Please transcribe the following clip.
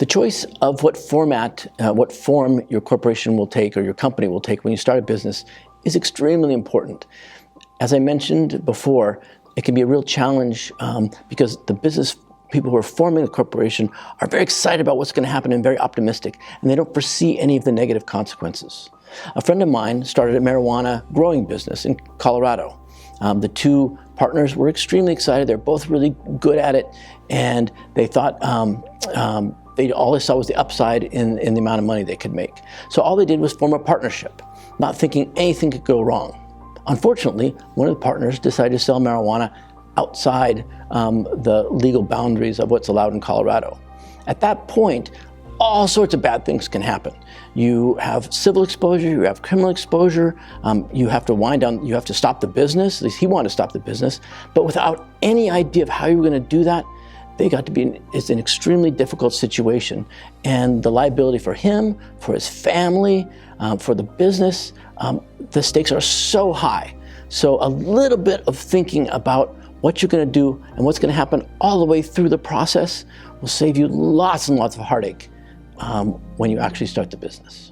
The choice of what form your corporation will take or your company will take when you start a business is extremely important. As I mentioned before, it can be a real challenge because the business people who are forming a corporation are very excited about what's going to happen and very optimistic, and they don't foresee any of the negative consequences. A friend of mine started a marijuana growing business in Colorado. The two partners were extremely excited. They're both really good at it, and they thought all they saw was the upside in the amount of money they could make. So all they did was form a partnership, not thinking anything could go wrong. Unfortunately, one of the partners decided to sell marijuana outside the legal boundaries of what's allowed in Colorado. At that point, all sorts of bad things can happen. You have civil exposure, you have criminal exposure, you have to wind down, you have to stop the business. At least he wanted to stop the business, but without any idea of how you were going to do that, they got to be it's an extremely difficult situation. And the liability for him, for his family, for the business, the stakes are so high. So a little bit of thinking about what you're going to do and what's going to happen all the way through the process will save you lots and lots of heartache when you actually start the business.